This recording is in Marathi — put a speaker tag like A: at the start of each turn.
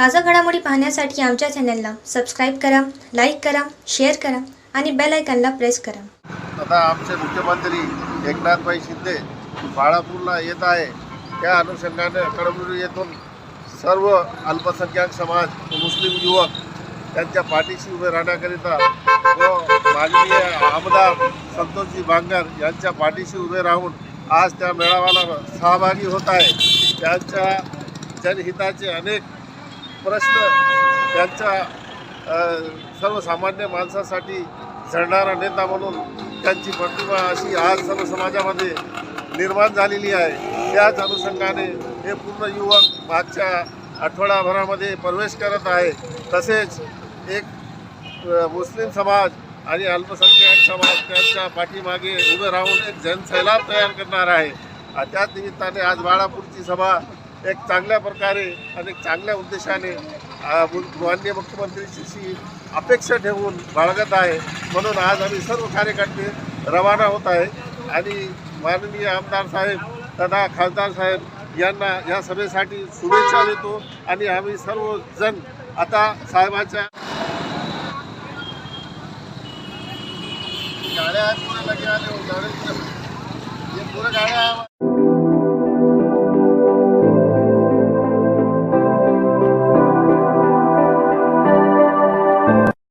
A: ताज़ा घडामोडी पाहण्यासाठी आमच्या चॅनलला सबस्क्राईब करा, लाईक करा, शेअर करा आणि बेल आयकॉनला प्रेस करा।
B: आता आमचे मुख्यमंत्री एकनाथभाई शिंदे बाळापूरला येत आहे, त्या अनुषंगाने कळमनुरी येथून सर्व अल्पसंख्याक समाज मुस्लिम युवक त्यांच्या पाठीशी उभे राहण्याकरिता व माननीय आमदार संतोषजी बांगर यांच्या पाठीशी उभे राहून आज त्या मेळाव्याला सहभागी होत आहे। त्यांच्या जनहिताचे अनेक प्रश्न, त्यांच्या सर्वसामान्य माणसासाठी झळणारा नेता म्हणून त्यांची प्रतिमा अशी आज सर्व समाजामध्ये निर्माण झालेली आहे। त्याच अनुषंगाने हे पूर्ण युवक मागच्या आठवडाभरामध्ये प्रवेश करत आहे। तसेच एक मुस्लिम समाज आणि अल्पसंख्याक समाज त्यांच्या पाठीमागे उभे राहून एक जनसैलाब तयार करणार आहे। त्याच निमित्ताने आज बाळापूरची सभा एक चांगल्या प्रकारे आणि चांगल्या उद्देशाने माननीय मुख्यमंत्र्यांची अपेक्षा ठेवून बाळगत आहे। म्हणून आज आम्ही सर्व कार्यकर्ते रवाना होत आहे आणि माननीय आमदार साहेब तथा खासदार साहेब यांना या सभेसाठी शुभेच्छा देतो आणि आम्ही सर्वजण आता साहेबांच्या गाड्या पूर्ण लगे आले हो, गाड्या पूर्ण गाड्या